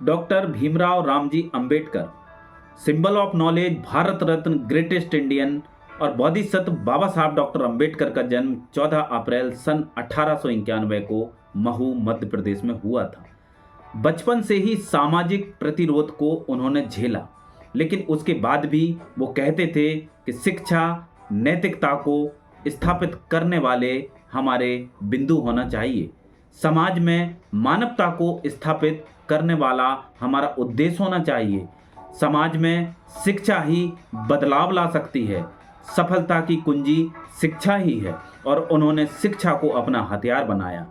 Doctor Bhimrao Ramji Ambedkar, symbol of knowledge, Bharat Ratna, greatest Indian और बोधिसत्व बाबा साहब doctor Ambedkar का जन्म 14 अप्रैल सन 1891 को महू मध्य प्रदेश में हुआ था। बचपन से ही सामाजिक प्रतिरोध को उन्होंने झेला, लेकिन उसके बाद भी वो कहते थे कि शिक्षा नैतिकता को स्थापित करने वाले हमारे बिंदु होना चाहिए, समाज में मानवता को स्थापित करने वाला हमारा उद्देश्य होना चाहिए। समाज में शिक्षा ही बदलाव ला सकती है, सफलता की कुंजी शिक्षा ही है और उन्होंने शिक्षा को अपना हथियार बनाया।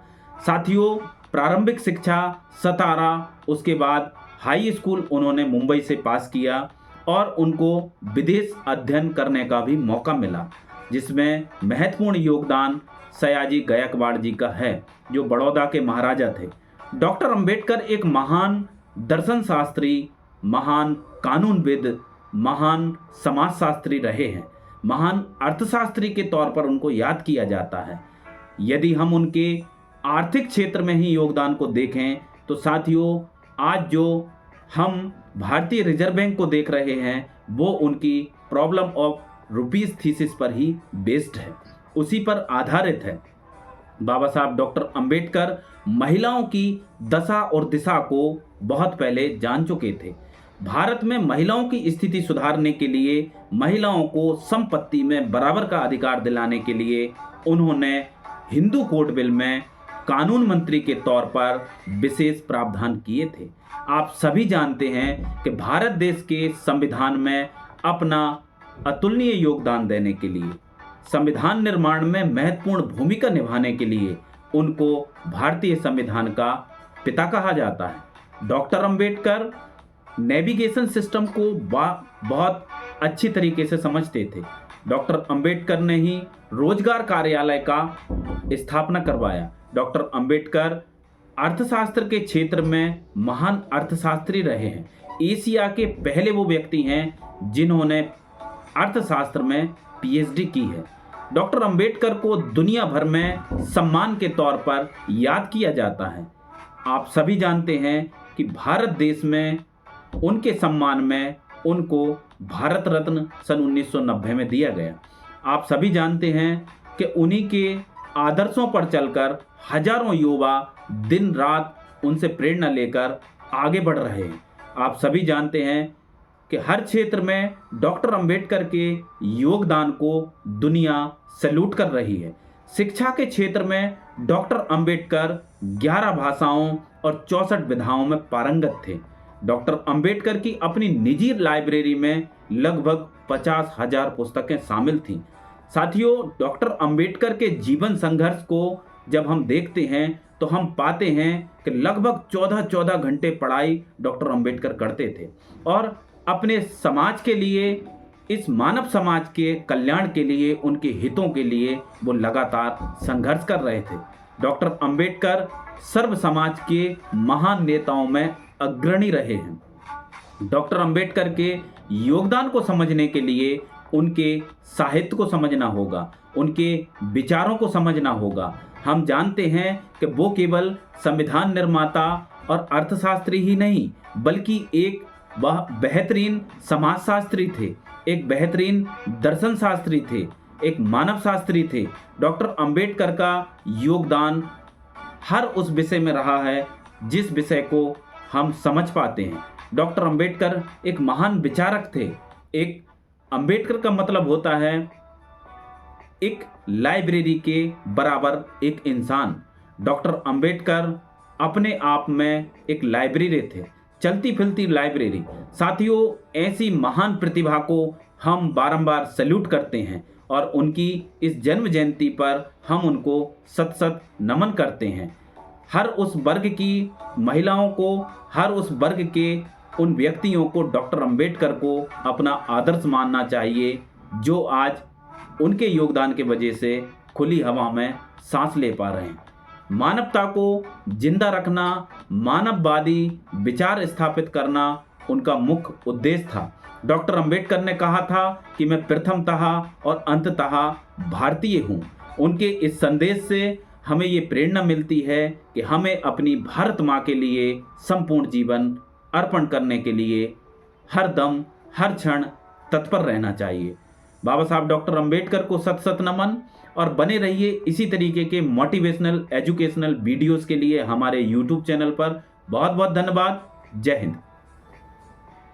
साथियों, प्रारंभिक शिक्षा सतारा, उसके बाद हाई स्कूल उन्होंने मुंबई से पास किया और उनको विदेश अध्ययन करने का भी मौका मिला, जिसमें महत्वपूर्ण योगदान सयाजी गायकवाड़ जी का है, जो बड़ौदा के महाराजा थे। डॉक्टर अंबेडकर एक महान दर्शन शास्त्री, महान कानूनविद, महान समाजशास्त्री रहे हैं। महान अर्थशास्त्री के तौर पर उनको याद किया जाता है। यदि हम उनके आर्थिक क्षेत्र में ही योगदान को देखें तो साथियों, आज जो हम भारतीय रिजर्व बैंक को देख रहे हैं वो उनकी प्रॉब्लम ऑफ रुपीस थीसिस पर ही बेस्ड है, उसी पर आधारित है। बाबा साहब डॉक्टर अंबेडकर महिलाओं की दशा और दिशा को बहुत पहले जान चुके थे। भारत में महिलाओं की स्थिति सुधारने के लिए, महिलाओं को संपत्ति में बराबर का अधिकार दिलाने के लिए उन्होंने हिंदू कोड बिल में कानून मंत्री के तौर पर विशेष प्रावधान किए थे। आप सभी जानते हैं कि भारत देश के संविधान में अपना अतुलनीय योगदान देने के लिए, संविधान निर्माण में महत्वपूर्ण भूमिका निभाने के लिए उनको भारतीय संविधान का पिता कहा जाता है। डॉक्टर अंबेडकर नेविगेशन सिस्टम को बहुत अच्छी तरीके से समझते थे। डॉक्टर अंबेडकर ने ही रोजगार कार्यालय का स्थापना करवाया। डॉक्टर अंबेडकर अर्थशास्त्र के क्षेत्र में महान अर्थशास्त्री रहे हैं। एशिया के पहले वो व्यक्ति हैं जिन्होंने अर्थशास्त्र में पीएचडी की है। डॉक्टर अंबेडकर को दुनिया भर में सम्मान के तौर पर याद किया जाता है। आप सभी जानते हैं कि भारत देश में उनके सम्मान में उनको भारत रत्न सन 1990 में दिया गया। आप सभी जानते हैं कि उन्हीं के आदर्शों पर चलकर हजारों युवा दिन रात उनसे प्रेरणा लेकर आगे बढ़ रहे हैं। आप सभी जानते हैं कि हर क्षेत्र में डॉक्टर अंबेडकर के योगदान को दुनिया सैल्यूट कर रही है। शिक्षा के क्षेत्र में डॉक्टर अंबेडकर 11 भाषाओं और 64 विधाओं में पारंगत थे। डॉक्टर अंबेडकर की अपनी निजी लाइब्रेरी में लगभग 50,000 पुस्तकें शामिल थीं। साथियों, डॉक्टर अंबेडकर के जीवन संघर्ष को जब हम देखते हैं तो हम पाते हैं कि लगभग 14 घंटे पढ़ाई डॉक्टर अंबेडकर करते थे और अपने समाज के लिए, इस मानव समाज के कल्याण के लिए, उनके हितों के लिए वो लगातार संघर्ष कर रहे थे। डॉक्टर अंबेडकर सर्व समाज के महान नेताओं में अग्रणी रहे हैं। डॉक्टर अंबेडकर के योगदान को समझने के लिए उनके साहित्य को समझना होगा, उनके विचारों को समझना होगा। हम जानते हैं कि वो केवल संविधान निर्माता और अर्थशास्त्री ही नहीं, बल्कि वह बेहतरीन समाजशास्त्री थे, एक बेहतरीन दर्शन शास्त्री थे, एक मानव शास्त्री थे। डॉक्टर अंबेडकर का योगदान हर उस विषय में रहा है जिस विषय को हम समझ पाते हैं। डॉक्टर अंबेडकर एक महान विचारक थे। एक अंबेडकर का मतलब होता है एक लाइब्रेरी के बराबर एक इंसान। डॉक्टर अंबेडकर अपने आप में एक लाइब्रेरी थे, चलती फिरती लाइब्रेरी। साथियों, ऐसी महान प्रतिभा को हम बारंबार सैल्यूट करते हैं और उनकी इस जन्म जयंती पर हम उनको सत सत नमन करते हैं। हर उस वर्ग की महिलाओं को, हर उस वर्ग के उन व्यक्तियों को डॉक्टर अंबेडकर को अपना आदर्श मानना चाहिए, जो आज उनके योगदान के वजह से खुली हवा में सांस ले पा रहे हैं। मानवता को जिंदा रखना, मानववादी विचार स्थापित करना उनका मुख्य उद्देश्य था। डॉक्टर अंबेडकर ने कहा था कि मैं प्रथमतः और अंततः भारतीय हूँ। उनके इस संदेश से हमें ये प्रेरणा मिलती है कि हमें अपनी भारत माँ के लिए संपूर्ण जीवन अर्पण करने के लिए हर दम हर क्षण तत्पर रहना चाहिए। बाबा साहब डॉक्टर अंबेडकर को सत सत नमन, और बने रहिए इसी तरीके के मोटिवेशनल एजुकेशनल वीडियोस के लिए हमारे यूट्यूब चैनल पर। बहुत बहुत धन्यवाद। जय हिंद।